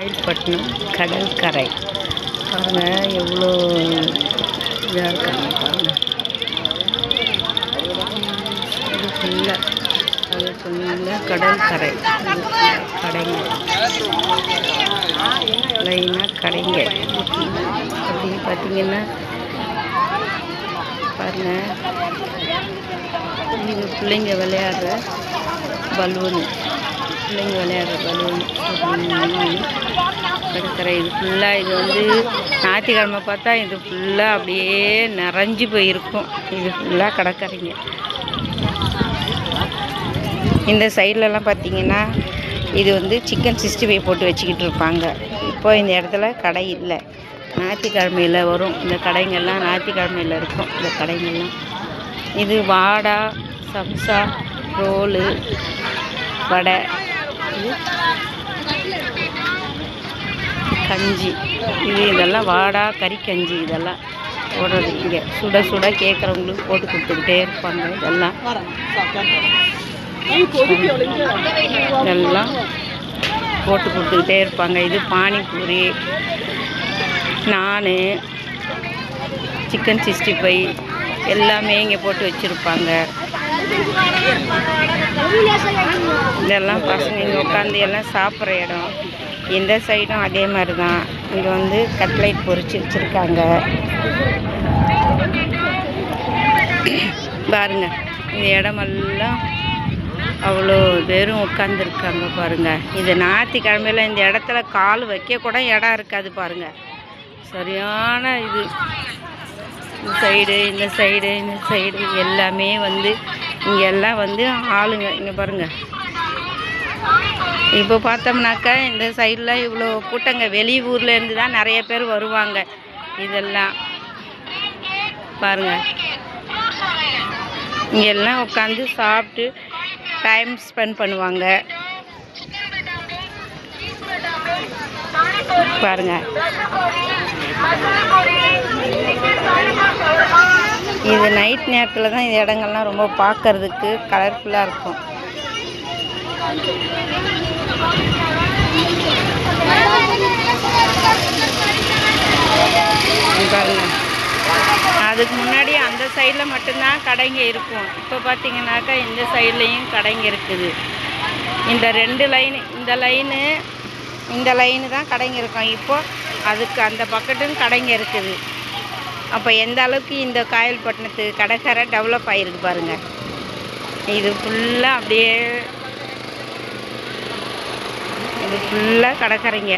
காயல்பட்டினம் கடற்கரை பாருங்கள், எவ்வளோ இதாக இருக்காங்க பாருங்கள். இது ஃபுல்லாக அது ஃபுல்லாக கடற்கரை, கடைங்க லைனாக கடைங்க. அப்படின்னு பார்த்தீங்கன்னா பாருங்கள், இது பிள்ளைங்க விளையாடுற பலூனு, பிள்ளைங்க விளையாடுற பலூனு கடற்கரை. இது ஃபுல்லாக இது வந்து ஞாயிற்றுக்கிழமை பார்த்தா இது ஃபுல்லாக அப்படியே நிறைஞ்சு போயிருக்கும். இது ஃபுல்லாக கடற்கரைங்க. இந்த சைட்லலாம் பார்த்தீங்கன்னா இது வந்து சிக்கன் 65 போட்டு வச்சுக்கிட்டு இருப்பாங்க. இப்போ இந்த இடத்துல கடை இல்லை, ஞாயிற்றுக்கிழமையில் வரும் இந்த கடைங்கள்லாம், ஞாயிற்றுக்கிழமையில் இருக்கும் இந்த கடைங்கள்லாம். இது வாடா, சம்சா, ரோலு, வடை, கஞ்சி, இதெல்லாம் வாடா கறி கஞ்சி, இதெல்லாம் போடுறது இங்கே. சுட சுட கேட்குறவங்களுக்கு போட்டு கொடுத்துக்கிட்டே இருப்பாங்க. இதெல்லாம் போட்டு கொடுத்துக்கிட்டே இருப்பாங்க. இது பானிபூரி, நான், சிக்கன் 65 எல்லாமே இங்கே போட்டு வச்சுருப்பாங்க. இதெல்லாம் பசங்க இங்கே உட்காந்து எல்லாம் சாப்பிட்ற இடம். இந்த சைடும் அதே மாதிரி தான். இங்கே வந்து கட்லைட் பொரிச்சு வச்சுருக்காங்க பாருங்கள். இந்த இடமெல்லாம் அவ்வளோ பேரும் உட்காந்துருக்காங்க பாருங்கள். இது ஞாயிற்றுக்கிழமையில் இந்த இடத்துல கால் வைக்க கூட இடம் இருக்காது பாருங்கள். சரியான இது. இந்த சைடு, இந்த சைடு, இந்த சைடு எல்லாமே வந்து இங்கே எல்லாம் வந்து ஆளுங்க. இங்கே பாருங்கள், இப்போ பார்த்தோம்னாக்கா இந்த சைடில் இவ்வளோ கூட்டங்க. வெளியூர்லேருந்து தான் நிறைய பேர் வருவாங்க. இதெல்லாம் பாருங்கள், இங்கெல்லாம் உட்காந்து சாப்பிட்டு டைம் ஸ்பெண்ட் பண்ணுவாங்க பாருங்கள். இது நைட் நேரத்தில் தான் இந்த இடங்கள்லாம் ரொம்ப பார்க்கறதுக்கு கலர்ஃபுல்லாக இருக்கும். பாருங்க, அதுக்கு முன்னாடி அந்த சைடில் மட்டும்தான் கடைங்க இருக்கும். இப்போ பார்த்தீங்கன்னாக்கா இந்த சைட்லேயும் கடைங்க இருக்குது. இந்த 2 லைனு, இந்த லைனு தான் கடைங்க இருக்கும். இப்போது அதுக்கு அந்த பக்கத்தும் கடைங்க இருக்குது. அப்போ எந்த அளவுக்கு இந்த காயல்பட்டினத்து கடற்கரை டெவலப் ஆகிருக்கு பாருங்கள். இது ஃபுல்லாக அப்படியே, இது ஃபுல்லாக கடற்கரைங்க.